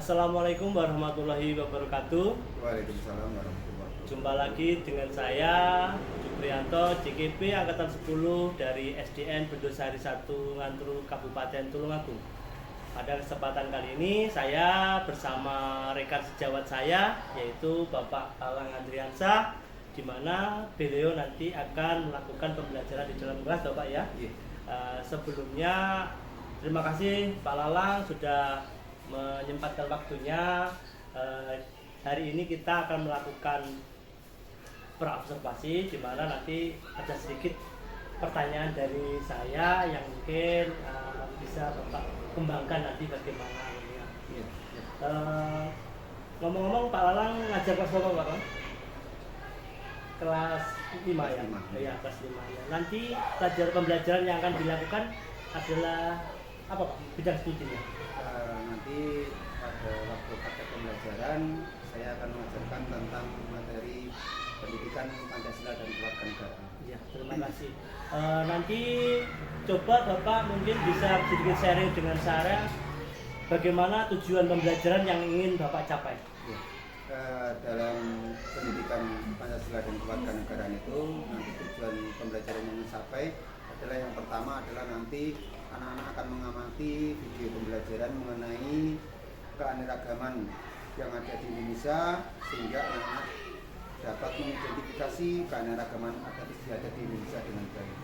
Assalamualaikum warahmatullahi wabarakatuh. Waalaikumsalam warahmatullahi wabarakatuh. Jumpa lagi dengan saya Juprianto JKP Angkatan 10 dari SDN Bendosari 1 Ngantru Kabupaten Tulungagung. Pada kesempatan kali ini saya bersama rekan sejawat saya yaitu Bapak Alang Andriansyah, di mana beliau nanti akan melakukan pembelajaran di dalam kelas, Bapak ya. Iya. Sebelumnya terima kasih Pak Lalang sudah menyempatkan waktunya. Hari ini kita akan melakukan praobservasi, di mana nanti ada sedikit pertanyaan dari saya yang mungkin bisa Bapak kembangkan nanti bagaimana ini. Iya. Ngomong-ngomong, Pak Lalang ngajar kelas berapa, Pak? Kelas 5 ya? lima. Ya, kelas 5 ya. Nanti pembelajaran yang akan dilakukan adalah apa, Pak? Bidang studinya? Nanti pada waktu praktek pembelajaran saya akan mengajarkan tentang materi pendidikan Pancasila dan Kewarganegaraan. Ya, terima kasih. Nanti coba Bapak mungkin bisa sedikit sharing dengan saya bagaimana tujuan pembelajaran yang ingin Bapak capai. Ya. Dalam pendidikan Pancasila dan Kewarganegaraan itu nanti tujuan pembelajaran yang dicapai adalah yang pertama adalah nanti anak-anak akan mengamati video pembelajaran mengenai keanekaragaman yang ada di Indonesia, sehingga anak-anak dapat mengidentifikasi keanekaragaman adat istiadat di Indonesia dengan baik.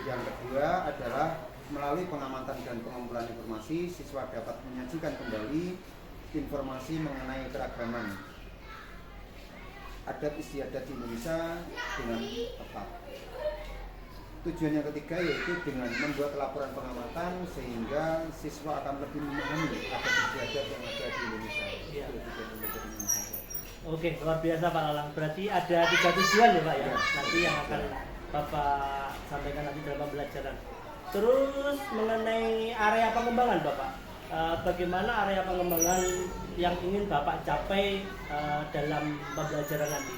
Yang kedua adalah melalui pengamatan dan pengumpulan informasi, siswa dapat menyajikan kembali informasi mengenai keragaman adat istiadat di Indonesia dengan tepat. Tujuan yang ketiga yaitu dengan membuat laporan pengamatan sehingga siswa akan lebih memahami adat istiadat yang ada di Indonesia. Ya. Itu tujuan pembelajaran yang saya. Oke, luar biasa Pak Lalang. Berarti ada 3 tujuan ya Pak ya, Ya. nanti yang akan Bapak sampaikan nanti dalam pembelajaran. Terus mengenai area pengembangan Bapak, bagaimana area pengembangan yang ingin Bapak capai dalam pembelajaran nanti?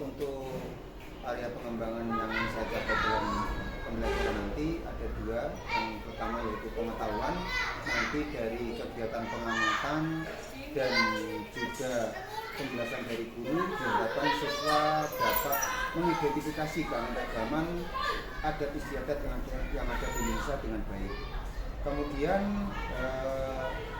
Untuk area pengembangan yang saya capai dalam pembelajaran nanti ada 2. Yang pertama yaitu pengetahuan, nanti dari kegiatan pengamatan dan juga penjelasan dari guru, diharapkan siswa dapat mengidentifikasi keanekaragaman adat istiadat yang ada di Indonesia dengan baik. Kemudian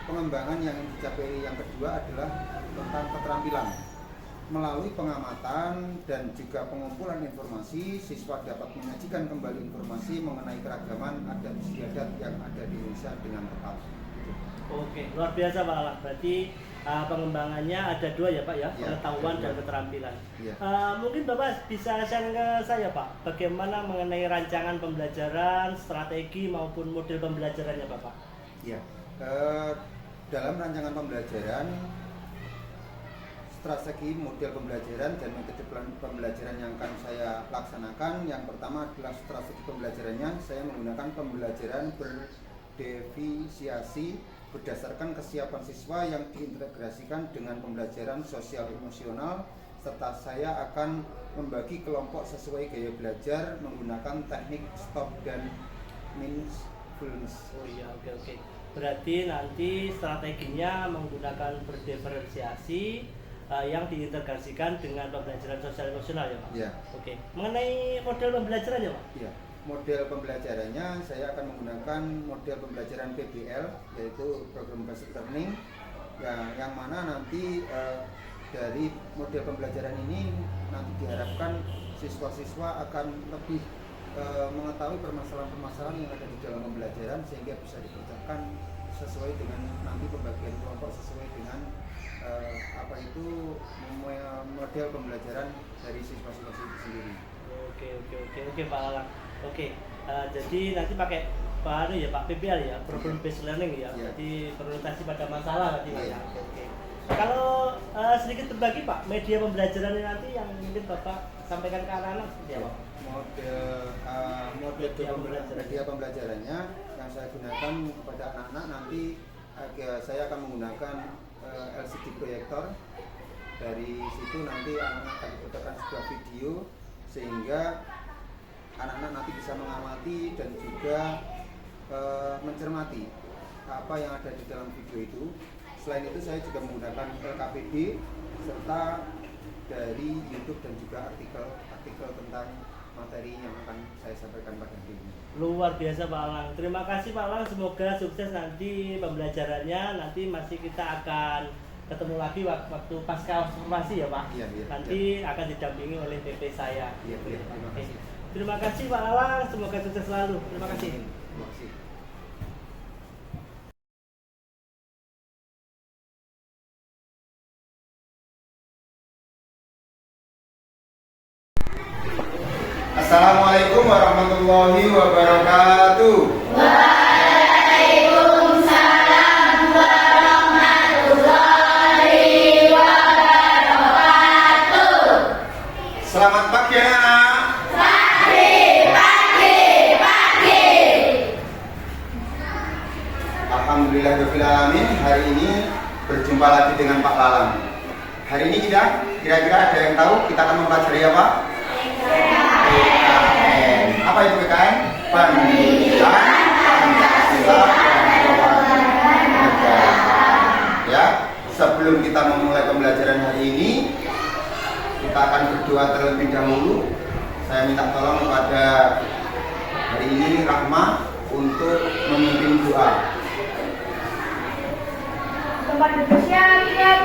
pengembangan yang dicapai yang kedua adalah tentang keterampilan. Melalui pengamatan dan juga pengumpulan informasi, siswa dapat menyajikan kembali informasi mengenai keragaman adat istiadat yang ada di Indonesia dengan tepat. Oke, luar biasa Pak Alang. Berarti pengembangannya ada 2 ya Pak ya, Ya, pengetahuan ada dan 2. keterampilan. Ya. Mungkin Bapak bisa share ke saya Pak, bagaimana mengenai rancangan pembelajaran, strategi maupun model pembelajarannya Bapak? Ya. Dalam rancangan pembelajaran, strategi model pembelajaran dan metode pembelajaran yang akan saya laksanakan, yang pertama adalah strategi pembelajarannya. Saya menggunakan pembelajaran berdefisiasi berdasarkan kesiapan siswa yang diintegrasikan dengan pembelajaran sosial emosional, serta saya akan membagi kelompok sesuai gaya belajar menggunakan teknik stop dan mindfulness. Oh iya, oke. Berarti nanti strateginya menggunakan berdiferensiasi yang diintegrasikan dengan pembelajaran sosial emosional ya Pak? Ya. Oke. Mengenai model pembelajarannya Pak? Ya. Model pembelajarannya saya akan menggunakan model pembelajaran PBL, yaitu Program Basic Learning, yang mana nanti dari model pembelajaran ini nanti diharapkan siswa-siswa akan lebih mengetahui permasalahan-permasalahan yang ada di dalam pembelajaran, sehingga bisa dikerjakan sesuai dengan nanti pembagian kelompok sesuai dengan model pembelajaran dari siswa-siswa itu sendiri. Oke Pak Alang. Oke, jadi nanti pakai Pak PBL ya, Problem Based Learning ya. Ya. Jadi berorientasi pada masalah nanti Pak ya. Ya. Oke. Kalau sedikit berbagi Pak, media pembelajaran nanti yang mungkin Bapak sampaikan ke anak-anak seperti apa? Media pembelajarannya yang saya gunakan kepada anak-anak nanti saya akan menggunakan LCD proyektor. Dari situ nanti anak-anak akan diputarkan sebuah video sehingga anak-anak nanti bisa mengamati dan juga mencermati apa yang ada di dalam video itu. Selain itu saya juga menggunakan LKPD serta dari YouTube dan juga artikel tentang materi yang akan saya sampaikan pada hari ini. Luar biasa Pak Alang. Terima kasih Pak Alang, semoga sukses nanti pembelajarannya. Nanti masih kita akan ketemu lagi waktu pasca formasi ya Pak. Iya, nanti akan didampingi oleh PP saya. Iya, terima kasih. Terima kasih Pak Alang, semoga sukses selalu. Terima kasih. Terima kasih. Assalamualaikum warahmatullahi wabarakatuh. Waalaikumsalam warahmatullahi wabarakatuh. Selamat pagi anak. Pagi. Alhamdulillahirabbil alamin. Hari ini berjumpa lagi dengan Pak Lalang. Hari ini kita kira-kira ada yang tahu kita akan mempelajari apa? PKN. Apa itu PKN? Pendidikan Pancasila dan Kewarganegaraan. Ya, sebelum kita memulai pembelajaran hari ini, kita akan berdoa terlebih dahulu. Saya minta tolong kepada hari ini Rahma untuk memimpin doa. Tempat bersiap-siap.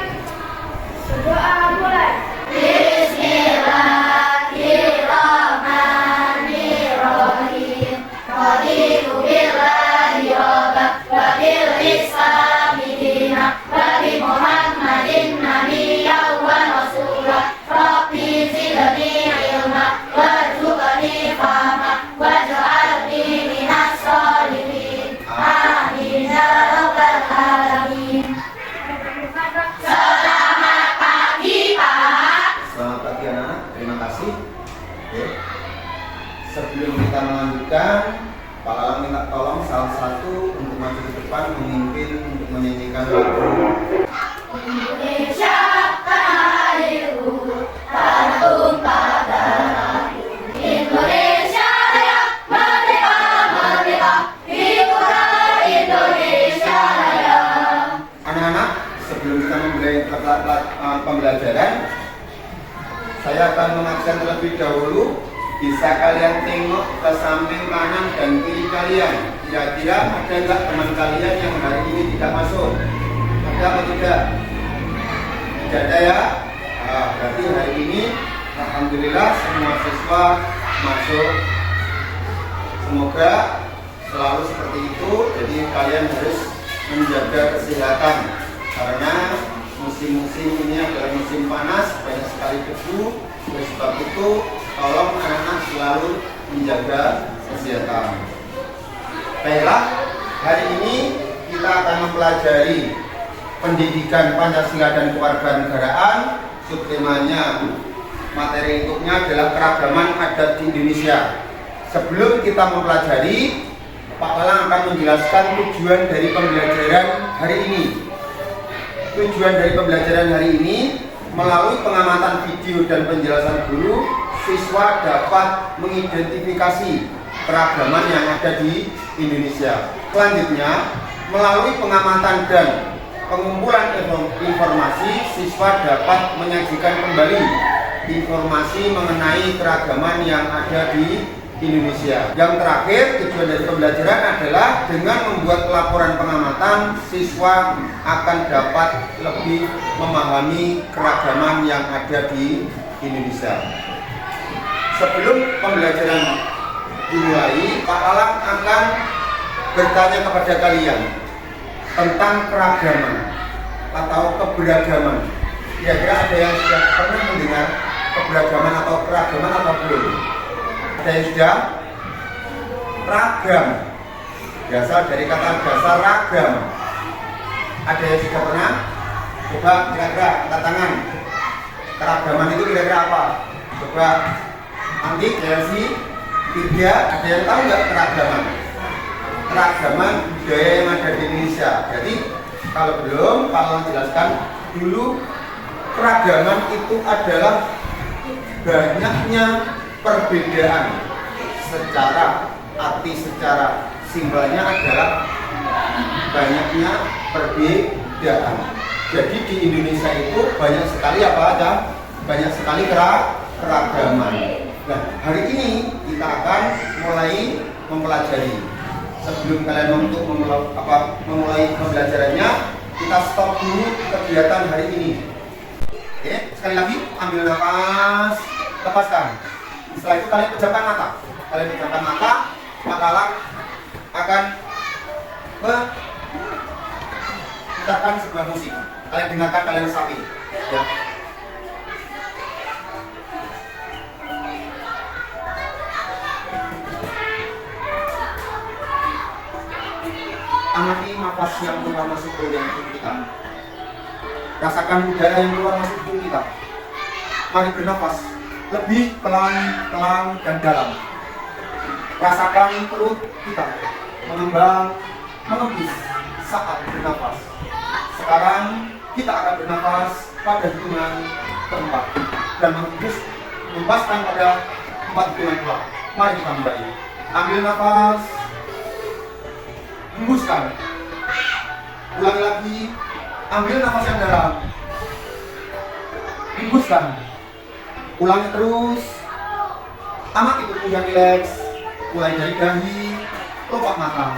Berdoa mulai. Bismillahirrahmanirrahim. Raditu billahi rabban wa bil islami dinan wa bi Muhammadin nabiyyan wa rasulan. Rabbi zidni ilma warzuqni fahma waj'alni minas sholihin. Amin ya rabbal alamin. Selamat pagi Pak. Selamat pagi anak, terima kasih. Oke. Sebelum kita melanjutkan, Pak Lalang minta tolong salah satu untuk maju ke depan memimpin untuk menyanyikan lagu. Indonesia tanah airku, tanah tumpah darah. Indonesia Raya, merdeka, merdeka, hiduplah Indonesia Raya. Anak-anak, sebelum kita memulai pembelajaran, saya akan mengabsen terlebih dahulu. Bisa kalian tengok ke samping kanan dan kiri kalian. Kira-kira ada nggak teman kalian yang hari ini tidak masuk? Ada atau tidak? Tidak ada ya? Nah, berarti hari ini alhamdulillah semua siswa masuk. Semoga selalu seperti itu. Jadi kalian harus menjaga kesehatan karena musim-musim ini adalah musim panas, banyak sekali debu. Oleh sebab itu tolong anak-anak selalu menjaga kesehatan. Baiklah, hari ini kita akan mempelajari pendidikan Pancasila dan Kewarganegaraan. Subtemanya, materi untuknya adalah keragaman adat di Indonesia. Sebelum kita mempelajari, Pak Lalang akan menjelaskan tujuan dari pembelajaran hari ini. Tujuan dari pembelajaran hari ini, melalui pengamatan video dan penjelasan guru, siswa dapat mengidentifikasi keragaman yang ada di Indonesia. Selanjutnya, melalui pengamatan dan pengumpulan informasi, siswa dapat menyajikan kembali informasi mengenai keragaman yang ada di Indonesia. Yang terakhir, tujuan dari pembelajaran adalah dengan membuat laporan pengamatan, siswa akan dapat lebih memahami keragaman yang ada di Indonesia. Sebelum pembelajaran dimulai, Pak Lalang akan bertanya kepada kalian tentang keragaman atau keberagaman. Kira-kira ada yang sudah pernah mendengar keberagaman atau keragaman atau belum? Ada yang sudah? Ragam berasal dari kata dasar ragam. Ada yang sudah pernah? Coba kira-kira angkat tangan. Keragaman itu kira-kira apa? Coba nanti versi 3. Ada yang tahu nggak keragaman? Keragaman budaya yang ada di Indonesia. Jadi kalau belum, kalau jelaskan dulu, keragaman itu adalah banyaknya perbedaan secara arti, secara simbolnya adalah banyaknya perbedaan. Jadi di Indonesia itu banyak sekali banyak sekali keragaman. Nah, hari ini kita akan mulai mempelajari. Sebelum kalian untuk memulai pembelajarannya, kita stop dulu kegiatan hari ini. Oke, sekali lagi ambil nafas, lepaskan. Setelah itu kalian pejamkan mata. Maka akan menciptakan sebuah musik. Kalian dengarkan, kalian resapi. Ya. Amati nafas yang keluar masuk ke dalam tubuh kita. Rasakan udara yang keluar masuk ke tubuh kita. Mari bernafas lebih pelan dan dalam. Rasakan perut kita mengembang, mengembus saat bernafas. Sekarang kita akan bernafas pada hitungan keempat dan menghembuskan pada 4 hitungan keluar. Mari kita mulai. Ambil nafas, hembuskan. Ulangi lagi. Ambil nafas yang dalam, hembuskan. Ulangi terus. Amati tubuh yang rileks, mulai dari dahi, kelopak mata,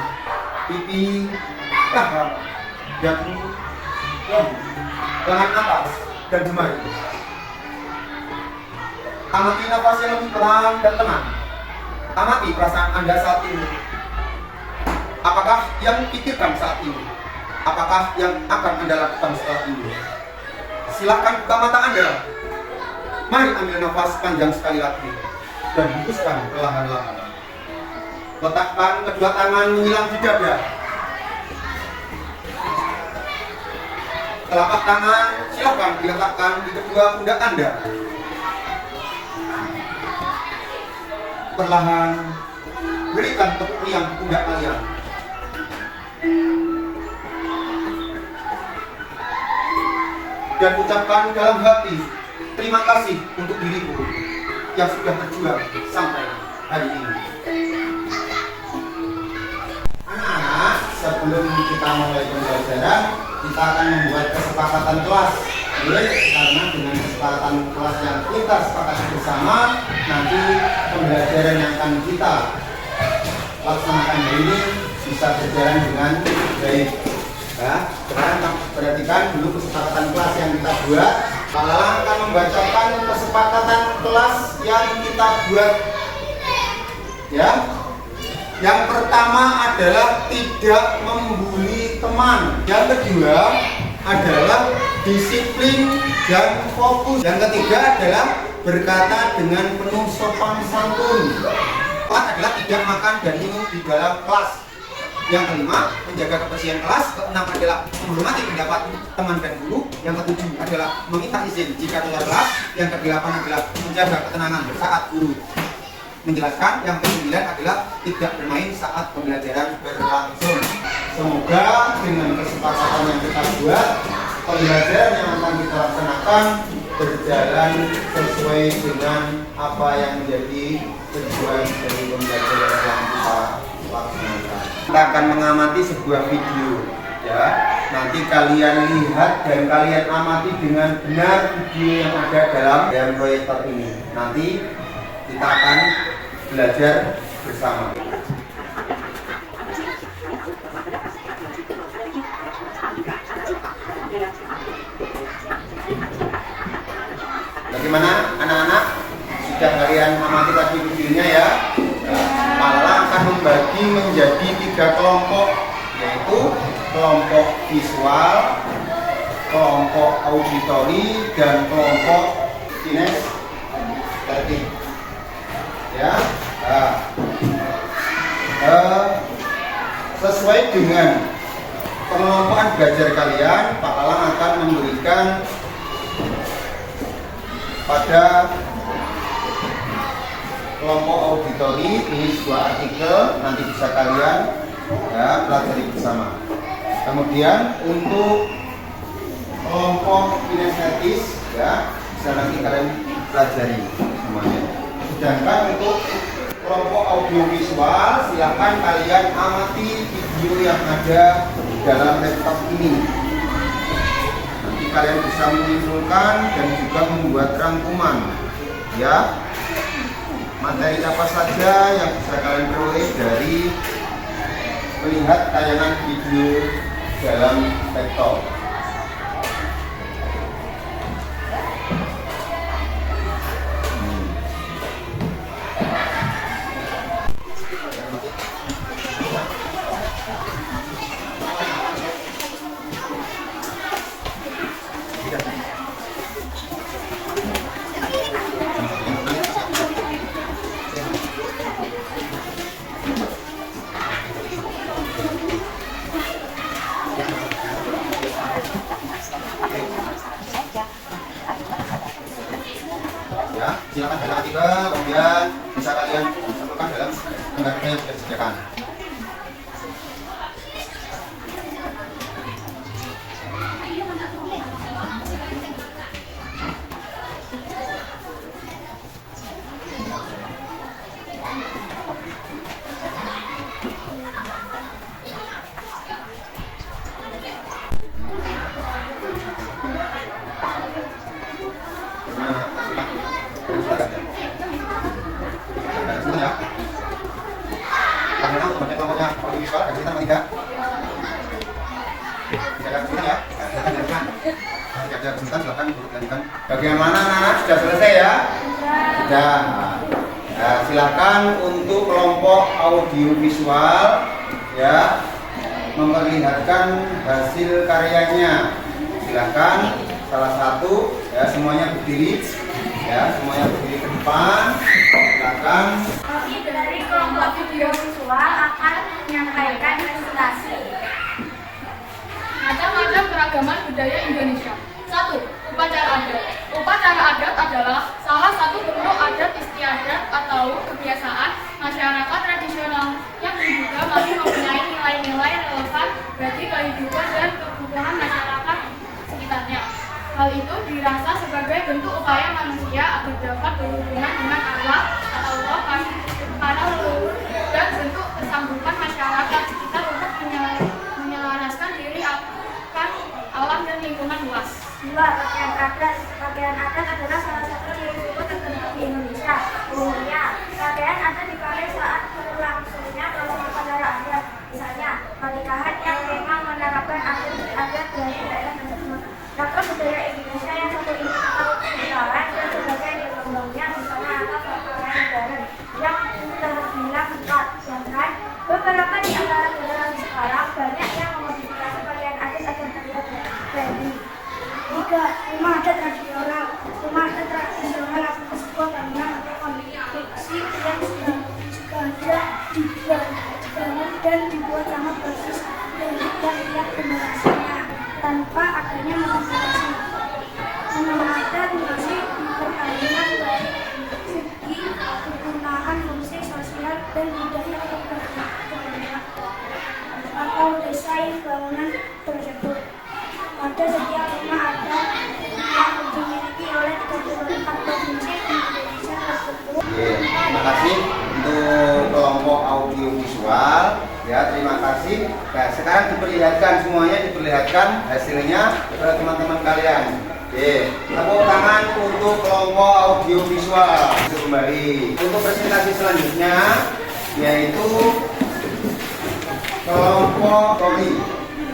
pipi, paha, dagu, lengan atas, dan jemari. Amati nafas yang lebih pelan dan tenang. Amati perasaan Anda saat ini. Apakah yang pikirkan saat ini? Apakah yang akan Anda lakukan setelah ini? Silakan buka mata Anda. Mari ambil nafas panjang sekali lagi dan hembuskan perlahan-lahan. Letakkan kedua tangan menyilang di dada. Telapak tangan silakan diletakkan di kedua pundak Anda. Perlahan berikan tepuk yang pundak kalian. Dan ucapkan dalam hati, terima kasih untuk diriku yang sudah berjuang sampai hari ini. Anak-anak, sebelum kita mulai pembelajaran, kita akan membuat kesepakatan kelas. Karena dengan kesepakatan kelas yang kita sepakati bersama, nanti pembelajaran yang akan kita laksanakan hari ini bisa berjalan dengan baik. Ya, sekarang perhatikan dulu kesepakatan kelas yang kita buat. Pak Lalang akan membacakan kesepakatan kelas yang kita buat. Ya, yang pertama adalah tidak membuli teman. Yang kedua adalah disiplin dan fokus. Yang ketiga adalah berkata dengan penuh sopan santun. Keempat adalah tidak makan dan minum di dalam kelas. Yang kelima, menjaga kebersihan kelas. Keenam adalah menghormati pendapat teman dan guru. Yang ketujuh adalah meminta izin jika keluar kelas. Yang kedelapan adalah menjaga ketenangan saat guru menjelaskan. Yang kesembilan adalah tidak bermain saat pembelajaran berlangsung. Semoga dengan kesepakatan yang kita buat, pembelajaran yang akan kita laksanakan berjalan sesuai dengan apa yang menjadi tujuan dari pembelajaran yang kita laksanakan. Kita akan mengamati sebuah video, ya. Nanti kalian lihat dan kalian amati dengan benar video yang ada dalam proyektor ini. Nanti kita akan belajar bersama. Bagaimana anak-anak? Sudah kalian amati tadi videonya ya? Pak Lalang akan membagi menjadi 3 kelompok, yaitu kelompok visual, kelompok auditori, dan kelompok kinestetik. Ya, sesuai dengan pengelompokan belajar kalian, Pak Lalang akan memberikan pada kelompok auditori ini sebuah artikel, nanti bisa kalian ya pelajari bersama. Kemudian untuk kelompok kinestetis ya bisa nanti kalian pelajari semuanya. Sedangkan untuk kelompok audiovisual, silakan kalian amati video yang ada di dalam laptop ini. Nanti kalian bisa menyimpulkan dan juga membuat rangkuman, ya. Materi apa saja yang bisa kalian peroleh dari melihat tayangan video dalam laptop. Ya, silakan baca artikel, kemudian bisa kalian masukkan dalam lembaga yang sudah disediakan. Bagaimana anak-anak, sudah selesai ya? Sudah. Nah, silakan untuk kelompok audiovisual ya memperlihatkan hasil karyanya. Silakan salah satu ya, semuanya berdiri ya, semuanya berdiri ke depan. Silakan. Kami dari kelompok audiovisual akan menyampaikan presentasi. Macam-macam keragaman budaya Indonesia. 1. Upacara adat. Upacara adat adalah salah satu bentuk adat istiadat atau kebiasaan masyarakat tradisional yang diduga masih mempunyai nilai-nilai relevan bagi kehidupan dan kebutuhan masyarakat sekitarnya. Hal itu dirasa sebagai bentuk upaya manusia agar dapat berhubungan dengan Allah atau Allah para leluhur dan bentuk kesanggupan masyarakat sekitar untuk menyelaraskan diri akan alam dan lingkungan luas. 2. Pakaian adat. Pakaian adat adalah salah satu ciri suku tertentu di Indonesia. Umumnya, pakaian adat dipakai saat berlangsungnya prosesi upacara adat. Misalnya, pernikahan yang memang menerapkan adat dari daerah tersebut. Ragam budaya Indonesia yang satu ini atau kebenaran dan sebagai berkembangnya misalnya atas pakaian modern yang terbilang ketat. Sedangkan beberapa di antara generasi sekarang banyak yang memodifikasi pakaian adat agar terlihat trendy. 3. Rumah adat tradisional. Rumah adat tradisional adalah sebuah bangunan atau konstruksi yang sengaja dibangun dan dibuat sangat persis dari tiap generasinya tanpa adanya modifikasi. Rumah adat masih dipertahankan dari segi kegunaan fungsi sosial dan budaya atau desain bangunan tersebut. Pada setiap rumah adat yang dimiliki oleh 34 provinsi di Indonesia tersebut. Terima kasih untuk kelompok audiovisual ya, terima kasih. Nah, sekarang semuanya diperlihatkan hasilnya kepada teman-teman kalian. Tepuk tangan untuk kelompok audiovisual. Kembali untuk presentasi selanjutnya yaitu kelompok Tori.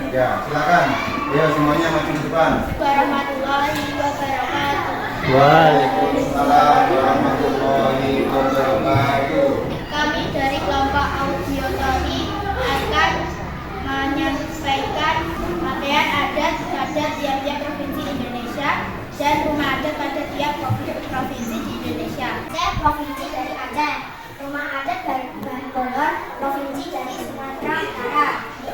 Ya, silakan. Ya, semuanya maju ke depan. Warahmatullahi wabarakatuh. Waalaikumsalam warahmatullahi wabarakatuh. Kami dari kelompok Audiotori akan menyampaikan pakaian adat pada tiap-tiap provinsi Indonesia dan rumah adat pada tiap provinsi di Indonesia. Saya provinsi dari Aceh, rumah adat dari Bogor, provinsi dari Sumatera Utara,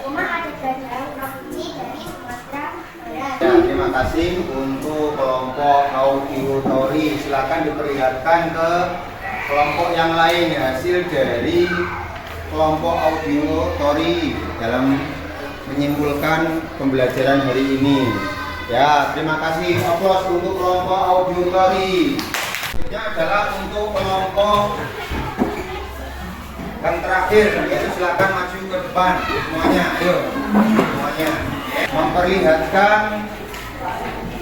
rumah adat dari provinsi dari Sumatera Barat. Ya, terima kasih untuk kelompok auditori. Silakan diperlihatkan ke kelompok yang lain hasil dari kelompok auditori dalam menyimpulkan pembelajaran hari ini. Ya, terima kasih. Aplaus untuk kelompok auditori. Selanjutnya adalah untuk kelompok Yang terakhir itu silakan maju ke depan semuanya, ayo semuanya memperlihatkan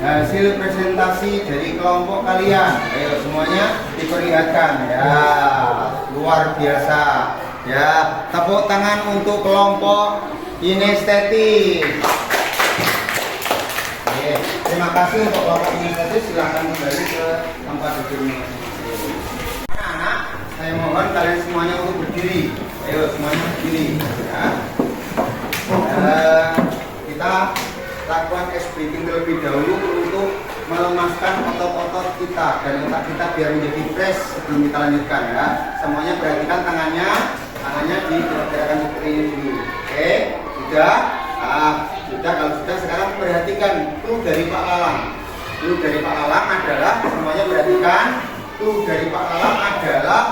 hasil presentasi dari kelompok kalian. Ayo semuanya diperlihatkan ya, luar biasa ya. Tepuk tangan untuk kelompok kinestetik. Oke, terima kasih untuk kelompok kinestetik. Silahkan kembali ke tempat duduknya masing-masing. Anak-anak, saya mohon kalian semuanya untuk berdiri. Ayo semuanya berdiri ya. Kita lakukan ice breathing terlebih dahulu untuk melemaskan otot-otot kita dan otak kita biar menjadi fresh sebelum kita lanjutkan ya. Semuanya perhatikan tangannya diperhatikan seperti ini dulu. Oke, sudah? Sudah. Kalau sudah, sekarang perhatikan clue dari Pak Lalang. Clue dari Pak Lalang adalah, semuanya perhatikan, clue dari Pak Lalang adalah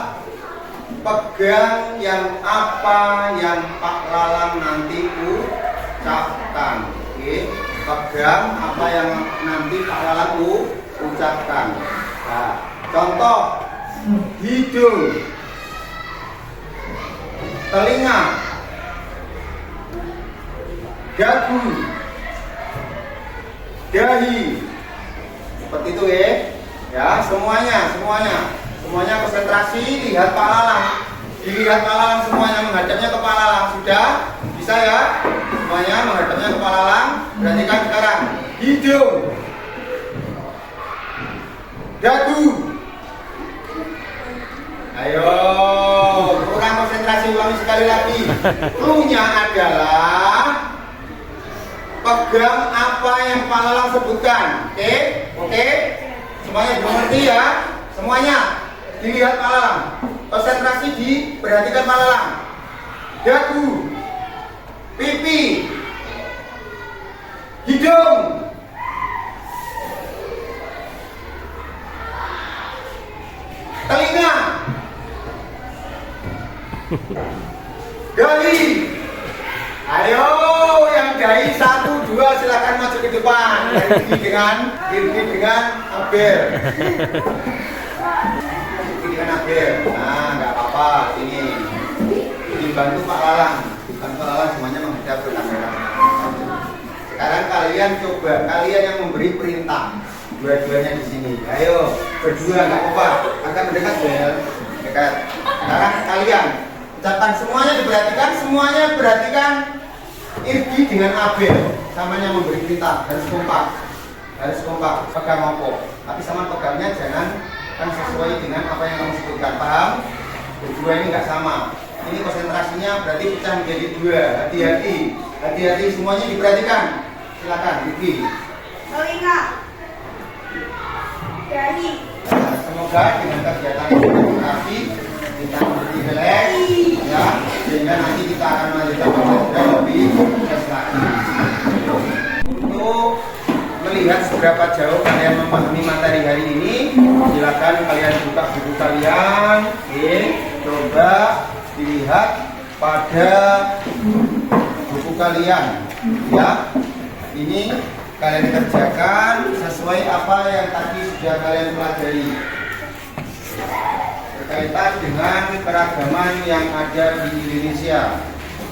pegang yang apa yang Pak Lalang nanti ucapkan. Oke, pegang apa yang nanti Pak Lalang ucapkan. Nah, contoh hidung, telinga, dagu, dahi, seperti itu ya. Semuanya konsentrasi, lihat Pak Lalang, dilihat Pak Lalang, semuanya menghadapnya ke Pak Lalang. Sudah bisa ya, semuanya menghadapnya ke Pak Lalang. Perhatikan sekarang hidung, dagu, ayo kurang konsentrasi, ulangi sekali lagi. Clue-nya adalah pegang apa yang Pak Lalang sebutkan. Oke, semuanya mengerti ya. Semuanya dilihat Pak Lalang, konsentrasi diperhatikan Pak Lalang. Dagu, pipi, hidung, telinga, dahi. Ayo yang dahi 1, 2 silakan maju ke depan. Irgi dengan Abel. Nah, nggak apa-apa, ini dibantu Pak Lalang. Semuanya menghadap ke kamera. Sekarang kalian coba, kalian yang memberi perintah, dua-duanya di sini. Ayo berdua, nggak apa-apa, agak mendekat Bel, dekat. Sekarang kalian ucapkan, semuanya perhatikan Irgi dengan Abel, samanya memberi perintah, harus kompak, pegang opo, tapi sama pegangnya jangan kan sesuai dengan apa yang kamu sebutkan, paham? Berdua ini nggak sama, ini konsentrasinya berarti pecah menjadi 2. Hati-hati, semuanya diperhatikan. Silakan, Irgi. Telinga, dahi. Semoga dengan kegiatan konsentrasi kita lebih relax ya, sehingga nanti kita akan melanjutkan pembelajaran lebih sukses lagi. Untuk melihat seberapa jauh kalian memahami materi hari ini, silakan kalian buka buku kalian. Coba dilihat pada buku kalian ya. Ini kalian kerjakan sesuai apa yang tadi sudah kalian pelajari berkaitan dengan keragaman yang ada di Indonesia,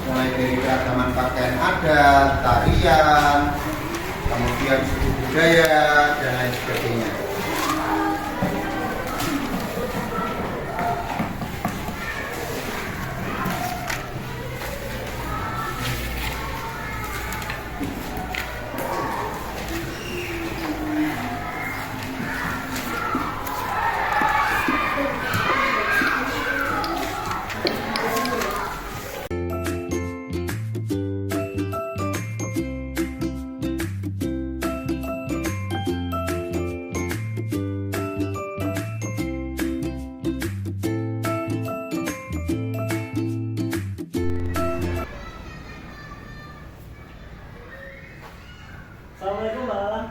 mulai dari keragaman pakaian adat, tarian, kemudian suku budaya dan lain sebagainya. Assalamualaikum Mbak Lala.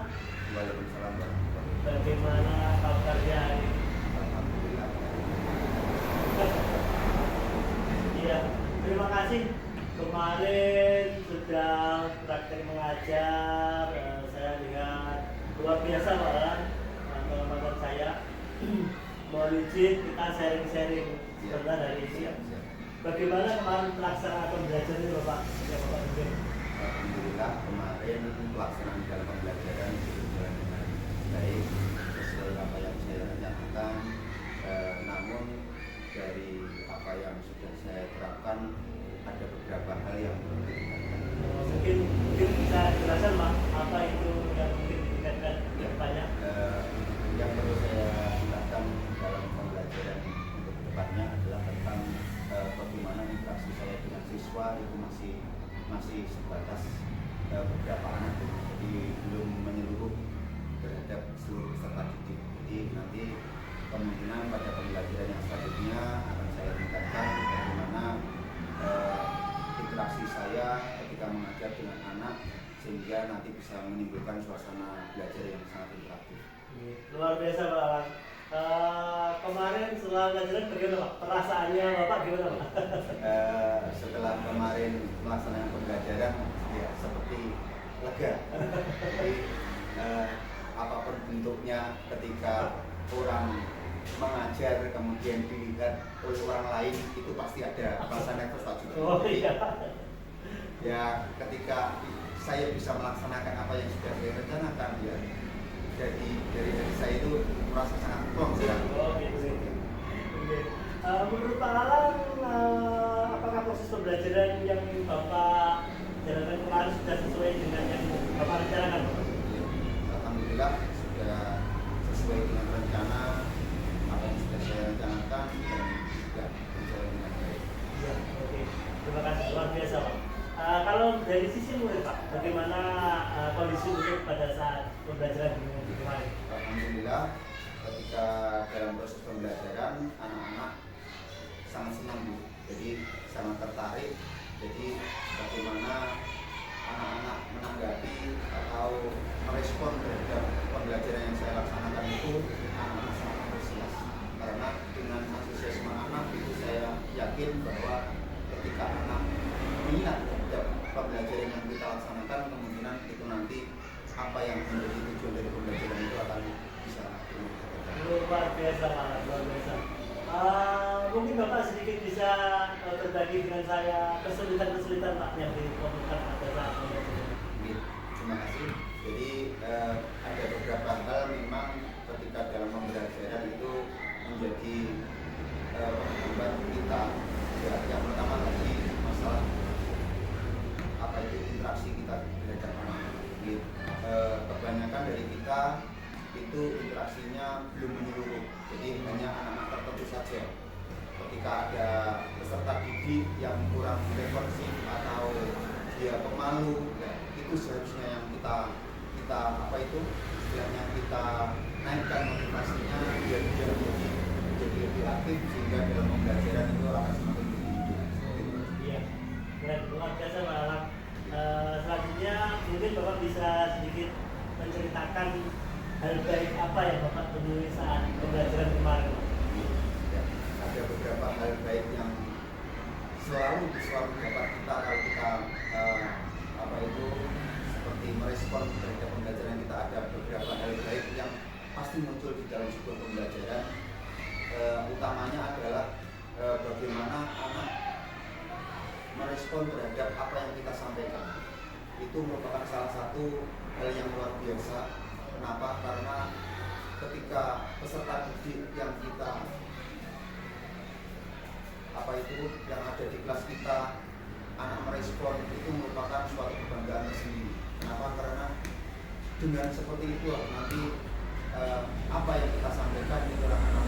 Waalaikumsalam warahmatullahi Bagaimana kabarnya hari ini? wabarakatuh. Iya, terima kasih. Kemarin sudah praktek mengajar, saya lihat luar biasa Mbak Lala, teman-teman saya. Mohon izin kita sharing-sharing sebentar hari ini. bagaimana kemarin pelaksanaan pembelajaran ini Bapak? Ya Bapak Dudin. Alhamdulillah kemarin pelaksanaan dalam pembelajaran berjalan dengan baik sesuai apa yang saya rencanakan. Namun dari apa yang sudah saya terapkan ada beberapa hal yang perlu ditingkatkan. Mungkin bisa jelaskan Pak apa itu yang mungkin ditingkatkan yang banyak? Yang perlu saya tingkatkan dalam pembelajaran untuk kedepannya adalah tentang bagaimana interaksi saya dengan siswa itu masih sebatas beberapa anak, jadi belum menyeluruh terhadap seluruh peserta didik. Jadi nanti kemungkinan pada pembelajaran yang selanjutnya akan saya tingkatkan bagaimana interaksi saya ketika mengajar dengan anak sehingga nanti bisa menimbulkan suasana belajar yang sangat interaktif. Luar biasa Pak Alang. Kemarin setelah pelajaran bagaimana Pak? Perasaannya Bapak gimana Pak? Setelah kemarin melaksanakan pembelajaran ya seperti lega. Jadi apapun bentuknya ketika orang mengajar kemudian dilihat oleh orang lain itu pasti ada perasaan frustasi. Oh iya. Ya ketika saya bisa melaksanakan apa yang sudah saya rencanakan ya dari saya itu merasa sangat plong sekali. Oh gitu. Menurut Pak Alang, apakah proses pembelajaran yang Bapak jalankan kemarin sudah sesuai dengan yang Bapak rencanakan Bapak? Alhamdulillah sudah sesuai dengan rencana apa yang sudah saya rencanakan dan sudah berjalan dengan baik. Ya, oke. Terima kasih luar biasa Pak. Kalau dari sisi murid Pak, bagaimana kondisi murid pada saat pembelajaran di kemarin? Alhamdulillah ketika dalam proses pembelajaran anak-anak sangat senang Bu, jadi sangat tertarik. Jadi bagaimana anak-anak menanggapi atau merespon terhadap pembelajaran yang saya laksanakan itu anak-anak sangat antusias. Karena dengan antusiasme anak itu saya yakin bahwa ketika anak minat terhadap pembelajaran yang kita laksanakan, kemungkinan itu nanti apa yang menjadi tujuan dari pembelajaran itu akan bisa dilakukan. Luar biasa Pak, luar biasa. Mungkin Bapak sedikit bisa berbagi dengan saya kesulitan-kesulitan Pak yang ditemukan pada saat pembelajaran. Terima kasih. Jadi ada beberapa hal memang ketika dalam pembelajaran itu menjadi penghambat kita. Ya, yang pertama tadi masalah apa itu interaksi kita terhadap anak. Kebanyakan dari kita itu interaksinya belum menyeluruh, jadi hanya anak-anak tertentu saja. Ketika ada peserta didik yang kurang responsif atau dia pemalu, ya, itu seharusnya yang kita apa itu istilahnya kita naikkan motivasinya biar dia menjadi lebih aktif sehingga dalam pembelajaran itu akan semakin berhidup. Iya, keren, luar biasa Pak Alang. Selanjutnya mungkin Bapak bisa sedikit menceritakan hal baik apa yang Bapak temui saat pembelajaran kemarin. Ya, ada beberapa hal baik yang selalu dapat kita kalau kita apa itu seperti merespon terhadap pembelajaran kita. Ada beberapa hal baik yang pasti muncul di dalam sebuah pembelajaran. Utamanya adalah bagaimana anak merespon terhadap apa yang kita sampaikan. Itu merupakan salah satu hal yang luar biasa. Kenapa? Karena ketika peserta didik yang kita apa itu yang ada di kelas kita anak merespon itu merupakan suatu kebanggaan tersendiri. Kenapa? Karena dengan seperti itu nanti apa yang kita sampaikan itu anak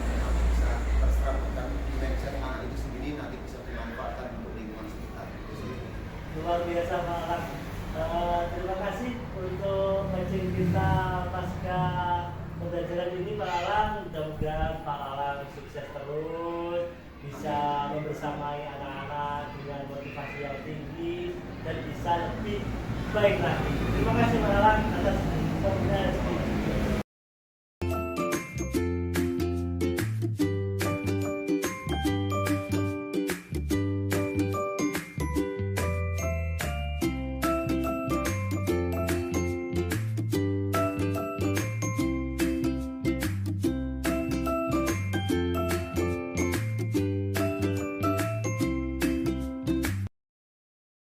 bisa terserap dan di mindset anak itu sendiri nanti bisa dimanfaatkan untuk lingkungan sekitar. Luar biasa Pak Alang. Terima kasih untuk matching kita pasca pembelajaran ini Pak Alang. Mudah-mudahan Pak Alang sukses terus, bisa membersamai anak-anak dengan motivasi yang tinggi dan bisa lebih baik lagi. Terima kasih Pak Alang.